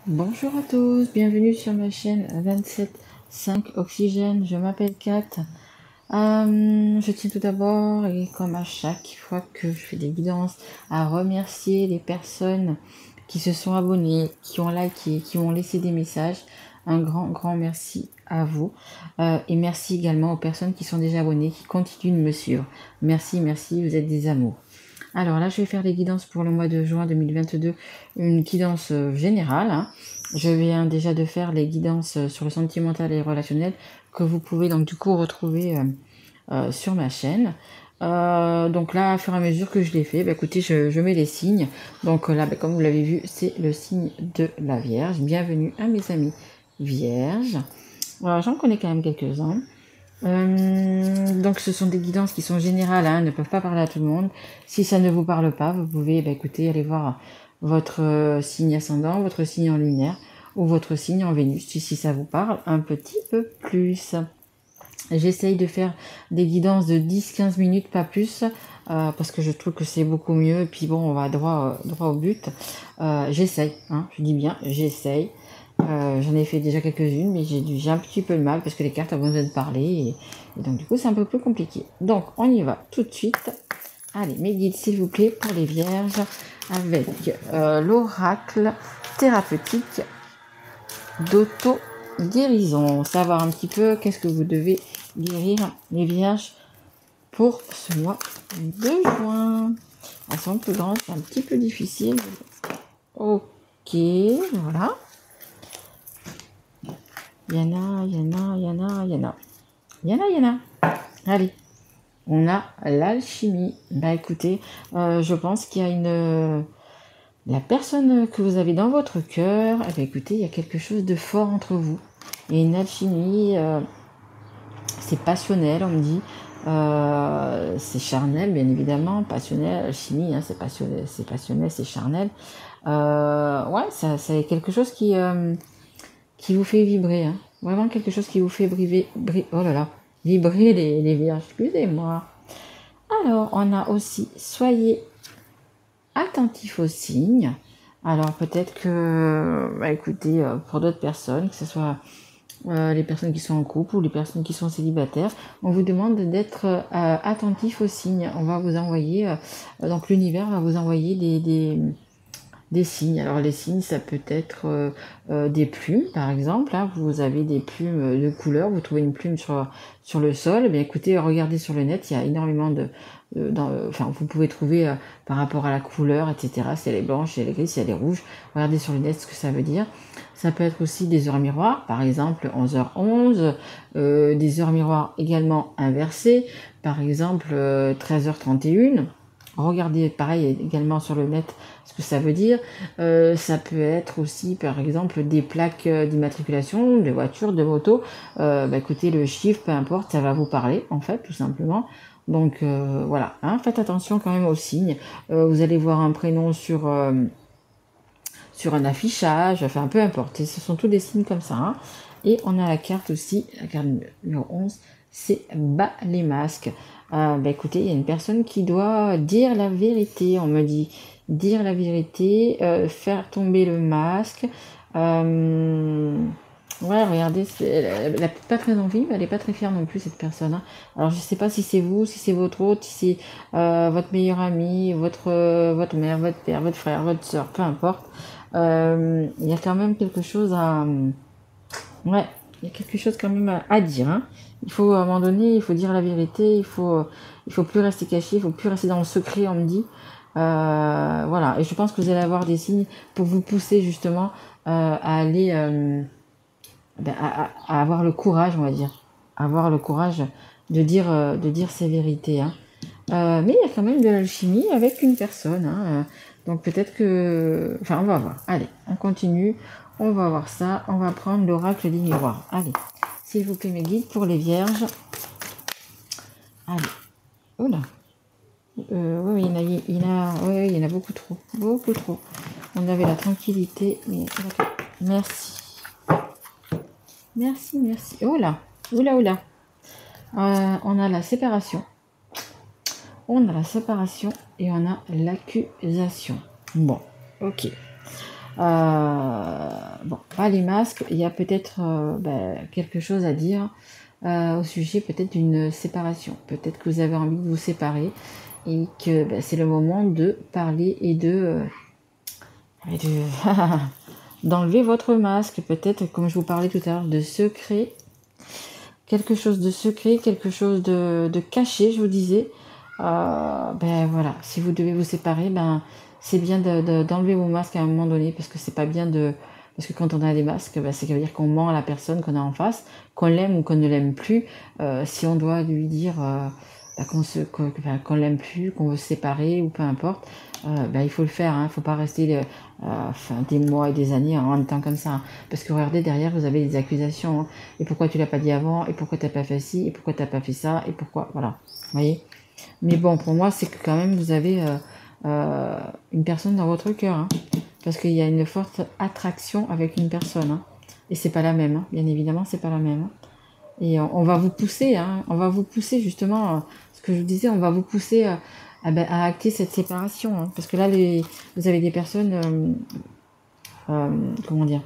Bonjour à tous, bienvenue sur ma chaîne 27.5 Oxygène, je m'appelle Kat. Je tiens tout d'abord, et comme à chaque fois que je fais des guidances, à remercier les personnes qui se sont abonnées, qui ont liké, qui ont laissé des messages. Un grand merci à vous. Et merci également aux personnes qui sont déjà abonnées, qui continuent de me suivre. Merci, vous êtes des amours. Alors là, je vais faire les guidances pour le mois de juin 2022, une guidance générale. Hein. Je viens déjà de faire les guidances sur le sentimental et relationnel que vous pouvez donc du coup retrouver sur ma chaîne. Donc là, au fur et à mesure que je l'ai fait, écoutez, je mets les signes. Donc là, comme vous l'avez vu, c'est le signe de la Vierge. Bienvenue à mes amis Vierges. Voilà, j'en connais quand même quelques-uns. Donc ce sont des guidances qui sont générales, hein, ne peuvent pas parler à tout le monde. Si ça ne vous parle pas, vous pouvez écoutez, aller voir votre signe ascendant, votre signe en lunaire ou votre signe en Vénus, si ça vous parle un petit peu plus. J'essaye de faire des guidances de 10-15 minutes, pas plus, parce que je trouve que c'est beaucoup mieux. Et puis bon, on va droit au but. J'essaye, hein, je dis bien, j'essaye. J'en ai fait déjà quelques-unes, mais j'ai un petit peu de mal parce que les cartes ont besoin de parler. Et donc du coup, c'est un peu plus compliqué. Donc, on y va tout de suite. Allez, mes guides, s'il vous plaît, pour les vierges, avec l'oracle thérapeutique d'auto-guérison. Savoir un petit peu qu'est-ce que vous devez guérir, les vierges, pour ce mois de juin. Elles sont plus grandes, c'est un petit peu difficile. Ok, voilà. Yana. Allez, on a l'alchimie. Écoutez, je pense qu'il y a la personne que vous avez dans votre cœur, écoutez, il y a quelque chose de fort entre vous. Et une alchimie, c'est passionnel, on me dit. C'est charnel, bien évidemment. Passionnel, alchimie, hein, c'est passionnel, c'est charnel. Ouais, c'est quelque chose qui vous fait vibrer. Hein. Vraiment quelque chose qui vous fait vibrer les vierges. Excusez-moi. Alors, on a aussi, soyez attentifs aux signes. Alors, peut-être que, écoutez, pour d'autres personnes, que ce soit les personnes qui sont en couple ou les personnes qui sont célibataires, on vous demande d'être attentif aux signes. On va vous envoyer, donc l'univers va vous envoyer des signes. Alors les signes, ça peut être des plumes, par exemple. Hein. Vous avez des plumes de couleur, vous trouvez une plume sur le sol. Écoutez, regardez sur le net, il y a énormément vous pouvez trouver par rapport à la couleur, etc. Si elle est blanche, si elle est grise, si elle est rouge. Regardez sur le net ce que ça veut dire. Ça peut être aussi des heures miroirs, par exemple 11h11, des heures miroirs également inversées, par exemple 13h31. Regardez pareil également sur le net ce que ça veut dire. Ça peut être aussi par exemple des plaques d'immatriculation de voitures, de motos. Écoutez, le chiffre, peu importe, ça va vous parler en fait tout simplement. Donc voilà, hein, faites attention quand même aux signes. Vous allez voir un prénom sur un affichage, enfin peu importe. Et ce sont tous des signes comme ça. Hein. Et on a la carte aussi, la carte numéro 11, c'est bas les masques. Écoutez, il y a une personne qui doit dire la vérité, on me dit. Dire la vérité, faire tomber le masque. Ouais, regardez, elle n'a pas très envie, mais elle n'est pas très fière non plus, cette personne. Hein. Alors, je ne sais pas si c'est vous, si c'est votre autre, si c'est votre meilleur ami, votre mère, votre père, votre frère, votre soeur, peu importe. Il y a quand même quelque chose à... Ouais, il y a quelque chose quand même à dire. Hein. Il faut, à un moment donné, il faut dire la vérité, il faut plus rester caché, il faut plus rester dans le secret, on me dit. Voilà, et je pense que vous allez avoir des signes pour vous pousser justement à aller... à avoir le courage, on va dire. Avoir le courage de dire ses vérités. Hein. Mais il y a quand même de l'alchimie avec une personne. Hein. Donc peut-être que... Enfin, on va voir. Allez, on continue. On va voir ça. On va prendre l'oracle des miroirs. Allez, s'il vous plaît, mes guides, pour les vierges. Allez. Oula. Oui, il y en a beaucoup trop. Beaucoup trop. On avait la tranquillité. Mais... Merci. Merci. Oh là. Oula. On a la séparation. On a la séparation et on a l'accusation. Bon, ok. Bon, pas les masques, il y a peut-être quelque chose à dire au sujet peut-être d'une séparation. Peut-être que vous avez envie de vous séparer et que c'est le moment de parler et d'enlever votre masque. Peut-être, comme je vous parlais tout à l'heure, de secret. Quelque chose de secret, quelque chose de caché, je vous disais. Voilà, si vous devez vous séparer, c'est bien d'enlever vos masques à un moment donné, parce que c'est pas bien de... Parce que quand on a des masques, ça veut dire qu'on ment à la personne qu'on a en face, qu'on l'aime ou qu'on ne l'aime plus. Si on doit lui dire qu'on l'aime plus, qu'on veut se séparer ou peu importe, il faut le faire. Il ne faut pas rester des mois et des années en étant comme ça. Parce que regardez, derrière, vous avez des accusations. Hein. Et pourquoi tu l'as pas dit avant? Et pourquoi tu n'as pas fait ci? Et pourquoi tu n'as pas fait ça? Et pourquoi? Voilà. Vous voyez? Mais bon, pour moi, c'est que quand même, vous avez une personne dans votre cœur. Hein. Parce qu'il y a une forte attraction avec une personne. Hein. Et c'est pas la même. Hein. Bien évidemment, c'est pas la même. Hein. Et on va vous pousser. Hein. On va vous pousser, justement, ce que je vous disais, on va vous pousser à acter cette séparation. Hein. Parce que là, vous avez des personnes, comment dire,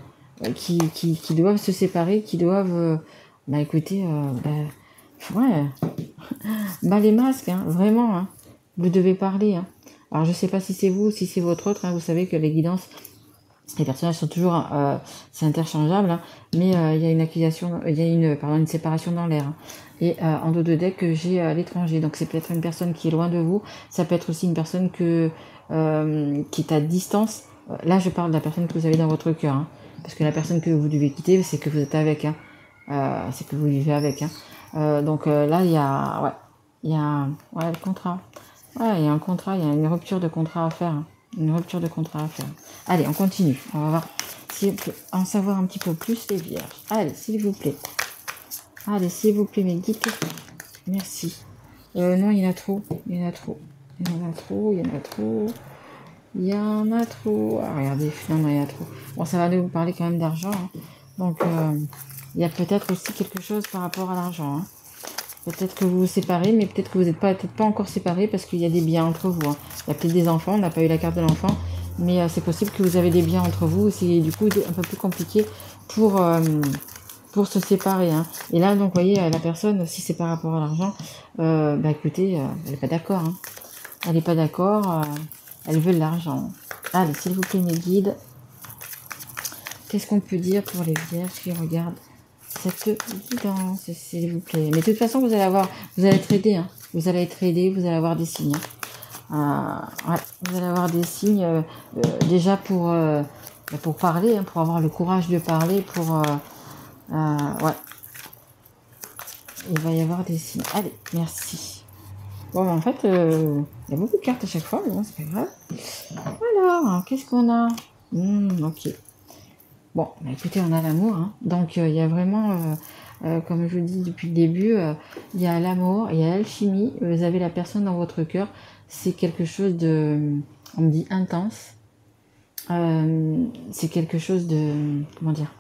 qui doivent se séparer, qui doivent, écoutez, ouais, les masques, hein, vraiment, hein, vous devez parler. Hein. Alors, je sais pas si c'est vous ou si c'est votre autre, hein, vous savez que les guidances, les personnages sont toujours, c'est interchangeable, hein, mais il y a une accusation, il y a une séparation dans l'air. Hein. Et en dos de deck, j'ai l'étranger, donc c'est peut-être une personne qui est loin de vous, ça peut être aussi une personne qui est à distance. Là, je parle de la personne que vous avez dans votre cœur, hein, parce que la personne que vous devez quitter, c'est que vous êtes avec, hein, c'est que vous vivez avec. Hein. Donc là, il y a le contrat. Ouais, il y a un contrat, il y a une rupture de contrat à faire. Hein. Une rupture de contrat à faire. Allez, on continue. On va voir si on peut en savoir un petit peu plus les vierges. Allez, s'il vous plaît. Allez, s'il vous plaît, mes guides. Merci. Non, il y en a trop. Il y en a trop. Il y en a trop. Il y en a trop. Il y en a trop. Ah, regardez, non, il y en a trop. Bon, ça va nous parler quand même d'argent. Hein. Donc, il y a peut-être aussi quelque chose par rapport à l'argent. Hein. Peut-être que vous vous séparez, mais peut-être que vous n'êtes peut-être pas encore séparés parce qu'il y a des biens entre vous. Hein. Il y a peut-être des enfants, on n'a pas eu la carte de l'enfant, mais c'est possible que vous avez des biens entre vous. C'est du coup un peu plus compliqué pour se séparer. Hein. Et là, donc, vous voyez, la personne, si c'est par rapport à l'argent, écoutez, elle n'est pas d'accord. Hein. Elle n'est pas d'accord, elle veut de l'argent. Allez, s'il vous plaît, mes guides, qu'est-ce qu'on peut dire pour les vierges qui regardent cette guidance, s'il vous plaît. Mais de toute façon, vous allez être aidé. Hein. Vous allez être aidé, vous allez avoir des signes. Hein. Vous allez avoir des signes déjà pour parler, hein, pour avoir le courage de parler, Il va y avoir des signes. Allez, merci. Bon, en fait, il y a beaucoup de cartes à chaque fois, mais bon, c'est pas grave. Alors, qu'est-ce qu'on a? Ok. Bon, écoutez, on a l'amour. Hein. Donc, il y a vraiment, comme je vous dis depuis le début, il y a l'amour, il y a l'alchimie. Vous avez la personne dans votre cœur. C'est quelque chose on me dit intense. C'est quelque chose comment dire,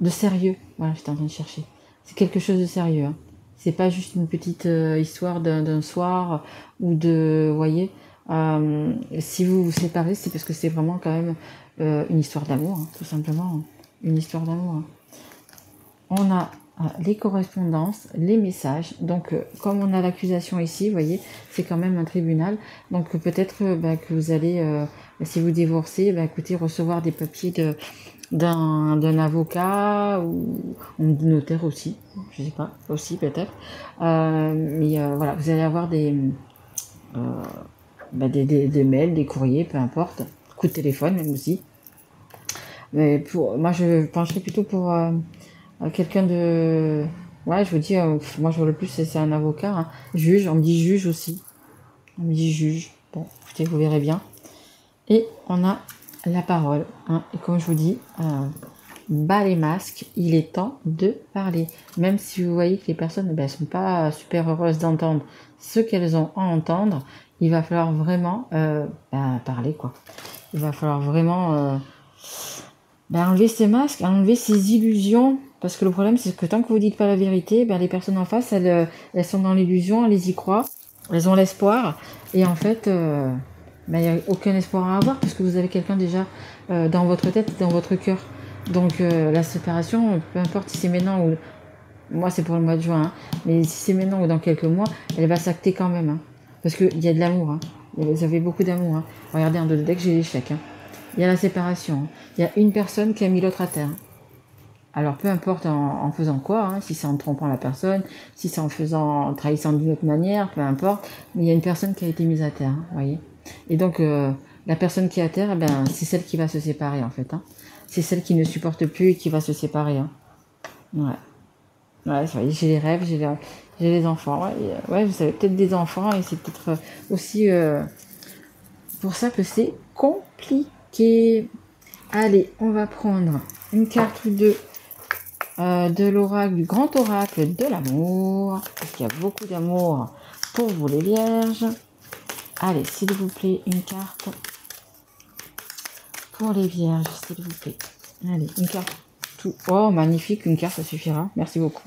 de sérieux. Voilà, j'étais en train de chercher. C'est quelque chose de sérieux. Hein. C'est pas juste une petite histoire d'un soir ou vous voyez. Si vous vous séparez, c'est parce que c'est vraiment quand même une histoire d'amour, hein, tout simplement. Hein. Une histoire d'amour. Hein. On a les correspondances, les messages. Donc, comme on a l'accusation ici, vous voyez, c'est quand même un tribunal. Donc, peut-être que vous allez, si vous divorcez, écoutez, recevoir des papiers d'un avocat ou du notaire aussi. Je sais pas, aussi peut-être. Mais voilà, vous allez avoir des mails, des courriers, peu importe. Coup de téléphone même aussi. Mais moi, je pencherais plutôt pour quelqu'un de... Ouais, je vous dis, moi, je vois le plus, c'est un avocat. Hein. Juge, on me dit juge aussi. On me dit juge. Bon, écoutez, vous verrez bien. Et on a la parole. Hein. Et comme je vous dis, bas les masques, il est temps de parler. Même si vous voyez que les personnes ne sont pas super heureuses d'entendre ce qu'elles ont à entendre, il va falloir vraiment parler, quoi. Il va falloir vraiment enlever ces masques, enlever ces illusions. Parce que le problème, c'est que tant que vous dites pas la vérité, les personnes en face, elles sont dans l'illusion, elles y croient, elles ont l'espoir. Et en fait, il n'y a aucun espoir à avoir parce que vous avez quelqu'un déjà dans votre tête, dans votre cœur. Donc la séparation, peu importe si c'est maintenant ou... Moi, c'est pour le mois de juin, hein, mais si c'est maintenant ou dans quelques mois, elle va s'acter quand même. Hein, parce qu'il y a de l'amour. Hein, vous avez beaucoup d'amour. Hein. Regardez, en deux decks, j'ai l'échec. Hein. Il y a la séparation. Hein. Il y a une personne qui a mis l'autre à terre. Alors, peu importe en faisant quoi, hein, si c'est en trompant la personne, si c'est en trahissant d'une autre manière, peu importe, mais il y a une personne qui a été mise à terre, hein, voyez. Et donc, la personne qui est à terre, eh ben, c'est celle qui va se séparer, en fait. Hein. C'est celle qui ne supporte plus et qui va se séparer. Hein. Ouais. Ouais, j'ai les rêves, j'ai les enfants. Ouais, vous avez peut-être des enfants et c'est peut-être aussi pour ça que c'est compliqué. Allez, on va prendre une carte ou deux de l'oracle, du grand oracle de l'amour. Parce qu'il y a beaucoup d'amour pour vous les vierges. Allez, s'il vous plaît, une carte pour les vierges, s'il vous plaît. Allez, une carte. Tout. Oh, magnifique, une carte, ça suffira. Merci beaucoup.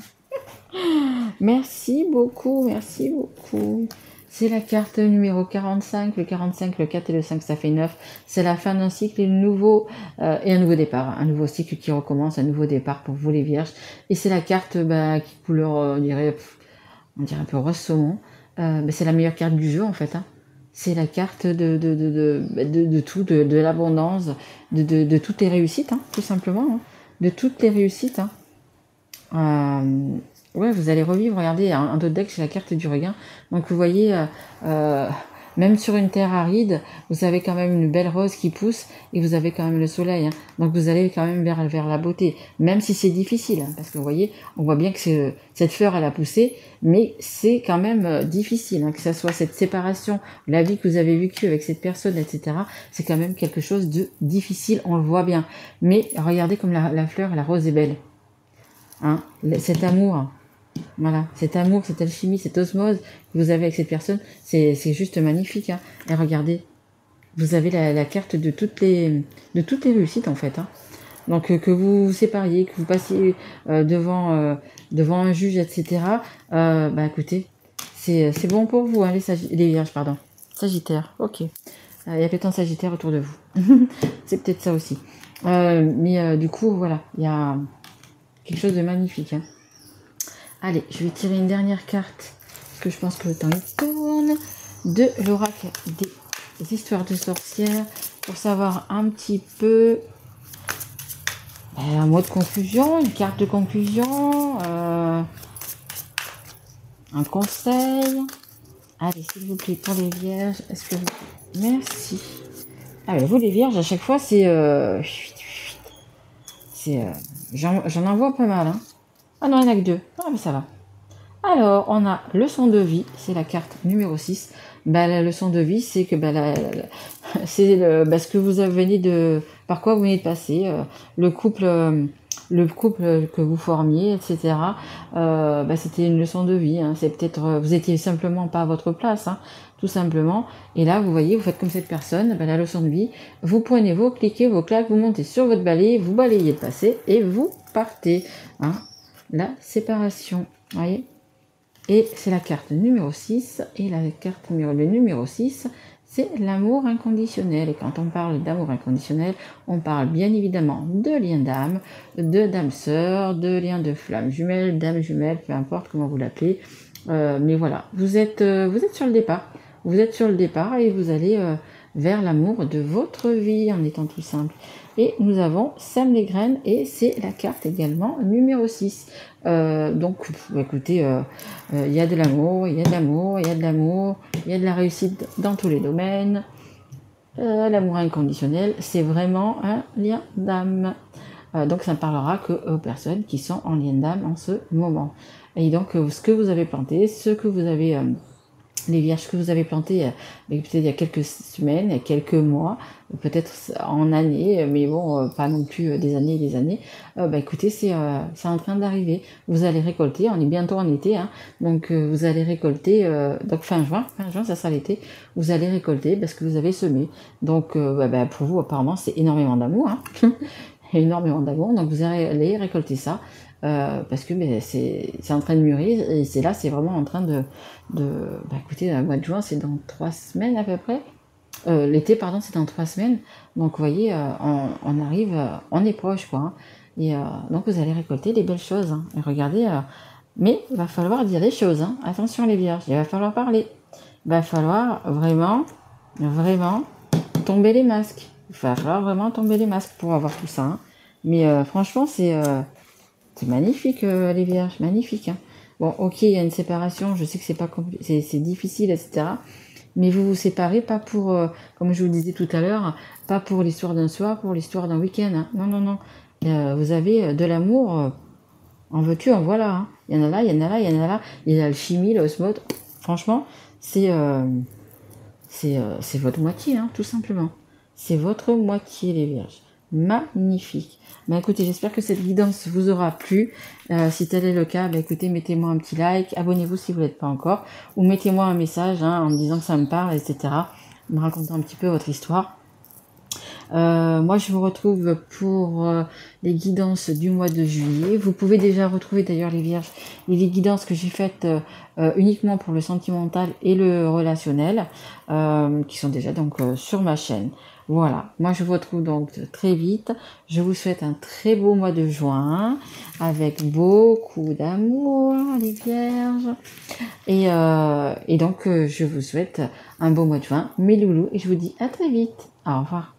Merci beaucoup, merci beaucoup. C'est la carte numéro 45, le 45, le 4 et le 5, ça fait 9. C'est la fin d'un cycle et, et un nouveau départ. Un nouveau cycle qui recommence, un nouveau départ pour vous les vierges. Et c'est la carte qui couleur, on dirait un peu rose saumon. C'est la meilleure carte du jeu en fait. Hein. C'est la carte de tout, de l'abondance, de toutes les réussites, hein, tout simplement. Hein. De toutes les réussites. Hein. Ouais, vous allez revivre, regardez, un autre deck, c'est la carte du regain. Donc vous voyez, même sur une terre aride, vous avez quand même une belle rose qui pousse et vous avez quand même le soleil. Hein. Donc vous allez quand même vers la beauté, même si c'est difficile. Hein, parce que vous voyez, on voit bien que cette fleur, elle a poussé, mais c'est quand même difficile. Hein, que ça soit cette séparation, la vie que vous avez vécue avec cette personne, etc. C'est quand même quelque chose de difficile, on le voit bien. Mais regardez comme la fleur, la rose est belle. Hein, cet amour... Voilà, cet amour, cette alchimie, cette osmose que vous avez avec cette personne, c'est juste magnifique. Hein. Et regardez, vous avez la carte de toutes les réussites en fait. Hein. Donc que vous vous sépariez, que vous passiez devant un juge, etc. Écoutez, c'est bon pour vous, hein, les vierges, pardon. Sagittaire, ok. Il y a peut-être un Sagittaire autour de vous. C'est peut-être ça aussi. Mais du coup, voilà, il y a quelque chose de magnifique. Hein. Allez, je vais tirer une dernière carte, parce que je pense que le temps il tourne, de l'oracle des histoires de sorcières, pour savoir un petit peu un mot de conclusion, une carte de conclusion, un conseil. Allez, s'il vous plaît, pour les vierges, est-ce que vous... Merci. Allez, vous les vierges, à chaque fois, j'en envoie pas mal, hein. Ah non, il n'y en a que deux. Ah, mais ça va. Alors, on a leçon de vie, c'est la carte numéro 6. La leçon de vie, c'est que c'est ce que vous venez par quoi vous venez de passer, le couple que vous formiez, etc. C'était une leçon de vie. Hein. C'est peut-être, vous étiez simplement pas à votre place, hein, tout simplement. Et là, vous voyez, vous faites comme cette personne, la leçon de vie. Vous prenez vos cliquets, vos claques, vous montez sur votre balai, vous balayez le passé et vous partez. Hein. La séparation, vous voyez. Et c'est la carte numéro 6. Et la carte numéro 6, c'est l'amour inconditionnel. Et quand on parle d'amour inconditionnel, on parle bien évidemment de lien d'âme, de d'âme sœur, de lien de flamme jumelle, d'âme jumelle, peu importe comment vous l'appelez. Mais voilà, vous êtes sur le départ. Vous êtes sur le départ et vous allez vers l'amour de votre vie en étant tout simple. Et nous avons Sème les graines et c'est la carte également numéro 6. Donc, écoutez, il y a de l'amour, il y a de l'amour, il y a de l'amour, il y a de la réussite dans tous les domaines. L'amour inconditionnel, c'est vraiment un lien d'âme. Donc, ça ne parlera qu'aux personnes qui sont en lien d'âme en ce moment. Et donc, ce que vous avez planté, ce que vous avez... les vierges que vous avez plantées peut-être il y a quelques semaines, il y a quelques mois, peut-être en années, mais bon, pas non plus des années et des années, écoutez, c'est en train d'arriver. Vous allez récolter, on est bientôt en été, hein, donc vous allez récolter, donc fin juin, ça sera l'été, vous allez récolter parce que vous avez semé. Donc pour vous, apparemment, c'est énormément d'amour, hein, énormément d'amour, donc vous allez récolter ça. Parce que c'est en train de mûrir et c'est vraiment en train écoutez, le mois de juin c'est dans 3 semaines à peu près, L'été, pardon, c'est dans 3 semaines. Donc, vous voyez, on arrive, on est proche, quoi. Hein. Et donc, vous allez récolter des belles choses. Hein. Et regardez, mais il va falloir dire les choses. Hein. Attention, les vierges, il va falloir parler. Il va falloir vraiment, vraiment tomber les masques. Il va falloir vraiment tomber les masques pour avoir tout ça. Hein. Mais franchement, c'est magnifique, les vierges, magnifique. Hein. Bon, ok, il y a une séparation, je sais que c'est pas c'est difficile, etc. Mais vous vous séparez pas pour, comme je vous le disais tout à l'heure, pas pour l'histoire d'un soir, pour l'histoire d'un week-end. Hein. Non, non, non. Vous avez de l'amour, en veux-tu, en voilà. Hein. Il y en a là, il y en a là, il y en a là. Il y a l'alchimie, l'osmote. Franchement, c'est votre moitié, hein, tout simplement. C'est votre moitié, les vierges. Magnifique. Bah écoutez, j'espère que cette guidance vous aura plu. Si tel est le cas, bah écoutez, mettez-moi un petit like, abonnez-vous si vous ne l'êtes pas encore, ou mettez-moi un message en me disant que ça me parle, etc. Me racontant un petit peu votre histoire. Moi, je vous retrouve pour les guidances du mois de juillet. Vous pouvez déjà retrouver d'ailleurs les vierges, les guidances que j'ai faites uniquement pour le sentimental et le relationnel, qui sont déjà donc sur ma chaîne. Voilà, moi je vous retrouve donc très vite. Je vous souhaite un très beau mois de juin avec beaucoup d'amour, les vierges. Et donc je vous souhaite un beau mois de juin, mes loulous, et je vous dis à très vite. Au revoir.